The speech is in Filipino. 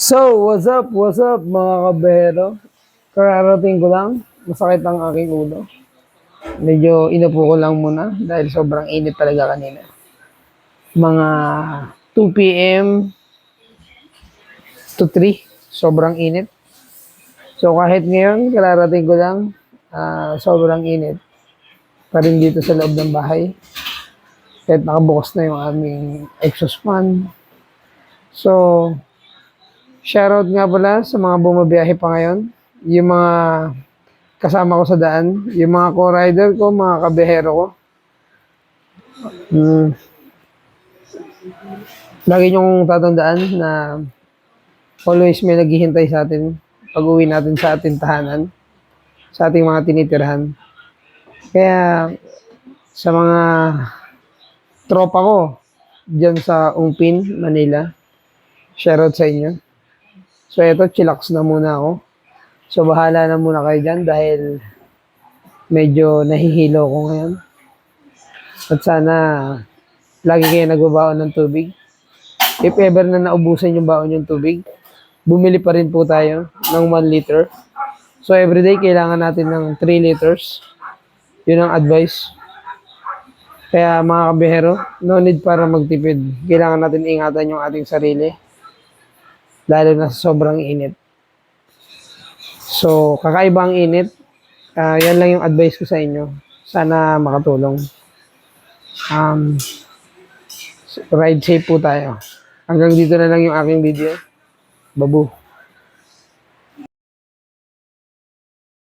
So, what's up mga kabero? Kararating ko lang, masakit ang aking ulo. Medyo inupo ko lang muna dahil sobrang init talaga kanina. Mga 2 p.m. to 3, sobrang init. So kahit ngayon, kararating ko lang, sobrang init. Pa rin dito sa loob ng bahay. Kahit nakabukas na yung aming exhaust fan. So, shoutout nga pala sa mga bumabiyahe pa ngayon. Yung mga kasama ko sa daan, yung mga co-rider ko, mga kabihero ko. Lagi niyong tatandaan na always may naghihintay sa atin pag uwi natin sa ating tahanan, sa ating mga tinitirhan. Kaya sa mga tropa ko dyan sa Ungpin, Manila, shoutout sa inyo. So eto, chillax na muna ako. So bahala na muna kayo dyan dahil medyo nahihilo ko ngayon. At sana lagi kayo nagbabaon ng tubig. If ever na naubusan yung baon yung tubig, bumili pa rin po tayo ng 1 liter. So everyday kailangan natin ng 3 liters. Yun ang advice. Kaya mga kabihero, no need para magtipid. Kailangan natin ingatan yung ating sarili. Lalo na sa sobrang init. So, kakaiba ang init. Yan lang yung advice ko sa inyo. Sana makatulong. Ride safe po tayo. Hanggang dito na lang yung aking video. Babu.